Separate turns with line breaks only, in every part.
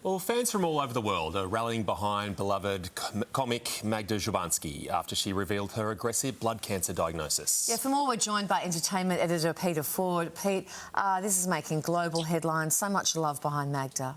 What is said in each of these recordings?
Well, fans from all over the world are rallying behind beloved comic Magda Szubanski after she revealed her aggressive blood cancer diagnosis.
Yeah, for more, we're joined by entertainment editor Peter Ford. Pete, this is making global headlines. So much love behind Magda.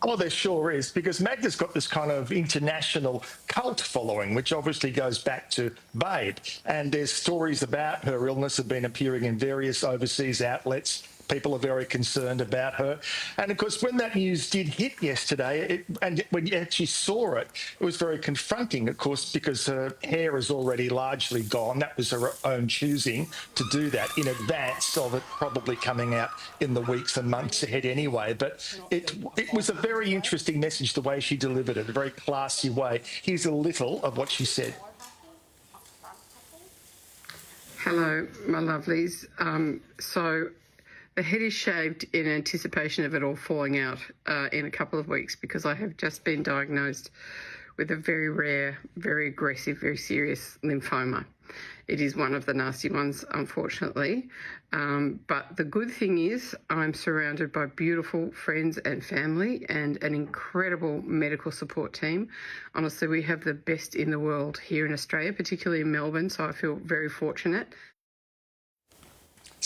Oh, there sure is, because Magda's got this kind of international cult following, which obviously goes back to Babe. And there's stories about her illness have been appearing in various overseas outlets. People are very concerned about her. And of course, when that news did hit yesterday, and when you actually saw it, it was very confronting, of course, because her hair is already largely gone. That was her own choosing to do that in advance of it probably coming out in the weeks and months ahead anyway. But it was a very interesting message, the way she delivered it, a very classy way. Here's a little of what she said.
Hello, my lovelies. The head is shaved in anticipation of it all falling out in a couple of weeks, because I have just been diagnosed with a very rare, very aggressive, very serious lymphoma. It is one of the nasty ones, unfortunately. But the good thing is I'm surrounded by beautiful friends and family and an incredible medical support team. Honestly, we have the best in the world here in Australia, particularly in Melbourne, so I feel very fortunate.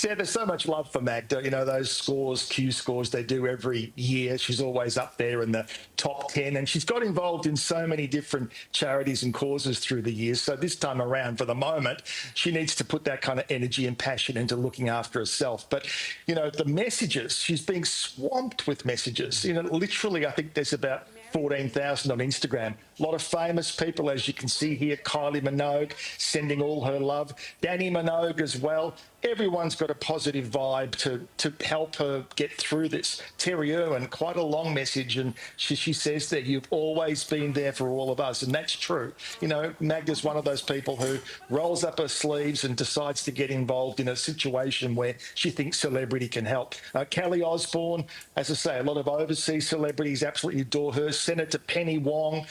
Yeah, there's so much love for Magda. You know, those scores, Q scores they do every year. She's always up there in the top 10, and she's got involved in so many different charities and causes through the years. So this time around, for the moment, she needs to put that kind of energy and passion into looking after herself. But, you know, the messages, she's being swamped with messages. You know, literally, I think there's about 14,000 on Instagram. A lot of famous people, as you can see here. Kylie Minogue sending all her love. Danny Minogue as well. Everyone's got a positive vibe to help her get through this. Terry Irwin, quite a long message, and she says that you've always been there for all of us, and that's true. You know, Magda's one of those people who rolls up her sleeves and decides to get involved in a situation where she thinks celebrity can help. Kelly Osbourne, as I say, a lot of overseas celebrities absolutely adore her. Senator Penny Wong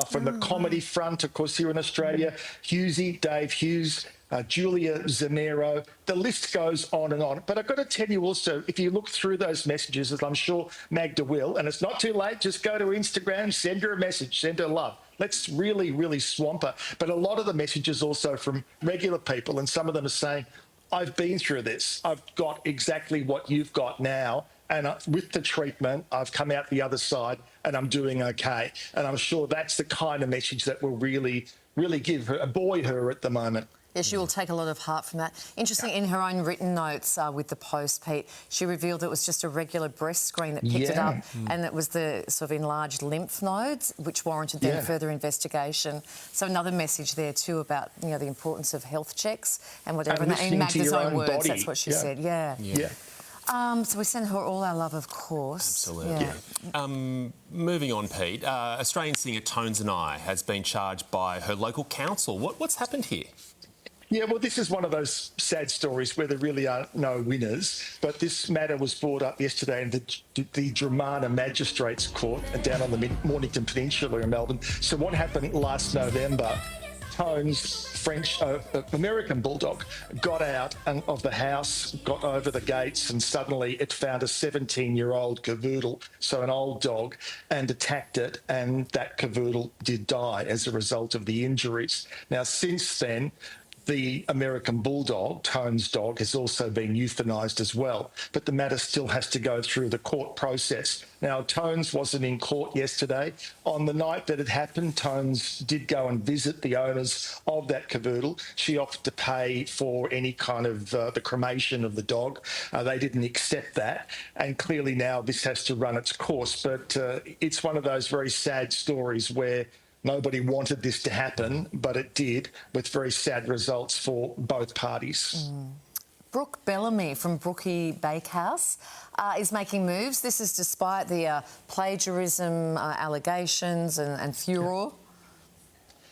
from the comedy front, of course, here in Australia. Hughesy, Dave Hughes. Julia Zamero, the list goes on and on. But I've got to tell you also, if you look through those messages, as I'm sure Magda will, and it's not too late, just go to Instagram, send her a message, send her love. Let's really, really swamp her. But a lot of the messages also from regular people, and some of them are saying, I've been through this. I've got exactly what you've got now. And with the treatment, I've come out the other side and I'm doing okay. And I'm sure that's the kind of message that will really, really give her, buoy her at the moment.
Yeah, she will take a lot of heart from that. Interesting, in her own written notes with the Post, Pete, she revealed it was just a regular breast screen that picked it up, and it was the sort of enlarged lymph nodes, which warranted then further investigation. So another message there too about, you know, the importance of health checks and whatever.
And
in Magda's own words,
body.
that's what she said. Yeah. So we send her all our love, of course.
Absolutely. Moving on, Pete. Australian singer Tones and I has been charged by her local council. What's happened here?
Yeah, well, this is one of those sad stories where there really are no winners. But this matter was brought up yesterday in the Dramana Magistrates Court down on the Mornington Peninsula in Melbourne. So what happened last November? Tones, American bulldog, got out of the house, got over the gates, and suddenly it found a 17-year-old cavoodle, so an old dog, and attacked it, and that cavoodle did die as a result of the injuries. Now, since then, the American bulldog, Tone's dog, has also been euthanised as well, but the matter still has to go through the court process. Now, Tones wasn't in court yesterday. On the night that it happened, Tones did go and visit the owners of that cavoodle. She offered to pay for any kind of the cremation of the dog. They didn't accept that, and clearly now this has to run its course. But it's one of those very sad stories where nobody wanted this to happen, but it did, with very sad results for both parties.
Brooke Bellamy from Brookie Bakehouse is making moves. This is despite the plagiarism allegations and furore.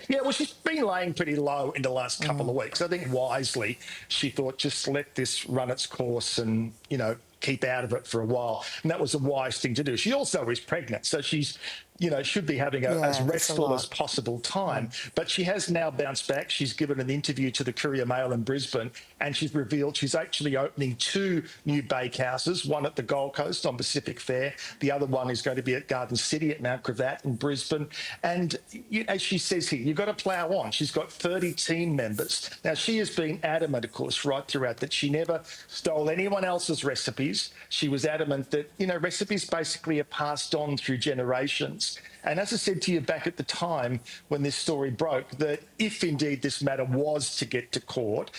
Yeah, well, she's been laying pretty low in the last couple of weeks. I think wisely she thought, just let this run its course and, you know, keep out of it for a while. And that was a wise thing to do. She also is pregnant, so she's should be having as restful as possible time. But she has now bounced back. She's given an interview to the Courier Mail in Brisbane, and she's revealed she's actually opening 2 new bakehouses, one at the Gold Coast on Pacific Fair. The other one is going to be at Garden City at Mount Gravatt in Brisbane. And as she says here, you've got to plough on. She's got 30 team members. Now, she has been adamant, of course, right throughout that she never stole anyone else's recipes. She was adamant that, recipes basically are passed on through generations. And as I said to you back at the time when this story broke, that if indeed this matter was to get to court,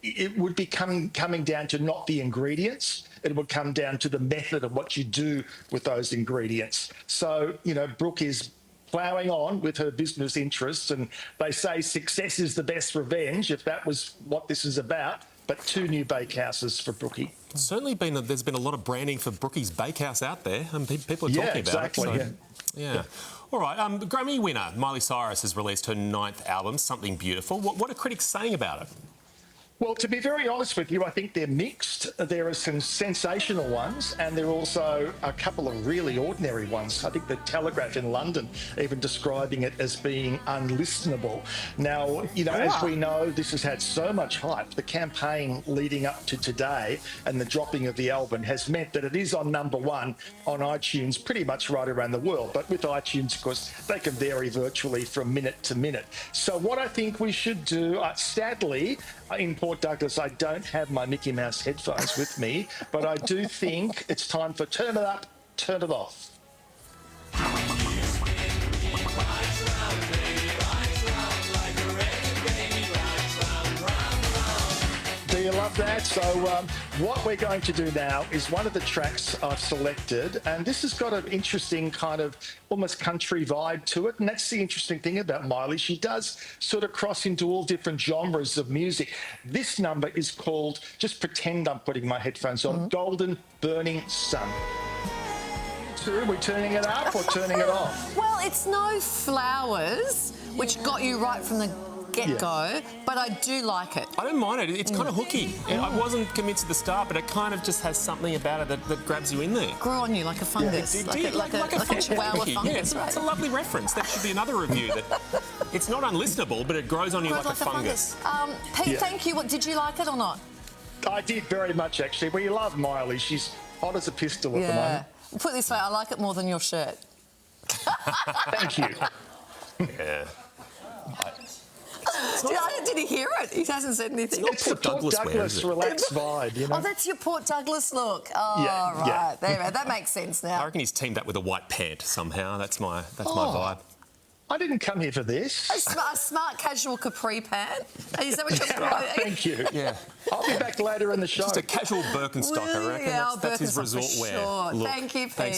it would be coming down to not the ingredients. It would come down to the method of what you do with those ingredients. So, Brooke is ploughing on with her business interests, and they say success is the best revenge, if that was what this is about. But 2 new bakehouses for Brookie.
Certainly there's been a lot of branding for Brookie's Bakehouse out there, and people are talking
exactly,
about it. Yeah. All right, Grammy winner Miley Cyrus has released her 9th album, Something Beautiful. What are critics saying about it?
Well, to be very honest with you, I think they're mixed. There are some sensational ones, and there are also a couple of really ordinary ones. I think the Telegraph in London even describing it as being unlistenable. Now, as we know, this has had so much hype. The campaign leading up to today and the dropping of the album has meant that it is on #1 on iTunes pretty much right around the world. But with iTunes, of course, they can vary virtually from minute to minute. So what I think we should do, sadly, in Port Douglas, I don't have my Mickey Mouse headphones with me, but I do think it's time for Turn It Up, Turn It Off. Do you love that? So what we're going to do now is one of the tracks I've selected, and this has got an interesting kind of almost country vibe to it, and that's the interesting thing about Miley. She does sort of cross into all different genres of music. This number is called, just pretend I'm putting my headphones on, Golden Burning Sun. Are we turning it up or turning it off?
Well, it's no flowers, which got you right from the get-go, but I do like it.
I don't mind it. It's kind of hooky. I wasn't convinced at the start, but it kind of just has something about it that grabs you in there.
Grew on you like a fungus, like a chihuahua fungus.
It's a lovely reference. That should be another review. That it's not unlistenable, but it grows on you like a fungus.
Pete, thank you. Did you like it or not?
I did very much, actually. We love Miley. She's hot as a pistol at the moment.
Put it this way, I like it more than your shirt.
Thank you.
Yeah.
Did he hear it? He hasn't said anything.
It's the Port Douglas relaxed vibe,
Oh, that's your Port Douglas look. Oh, right. There, that makes sense now.
I reckon he's teamed up with a white pant somehow. That's my vibe.
I didn't come here for this.
A smart casual capri pant? Is that what you're promoting?
Thank you.
Yeah.
I'll be back later in the show.
Just a casual Birkenstock, I reckon. That's his resort wear.
Sure. Thank you, Pete.
Thanks, Pete.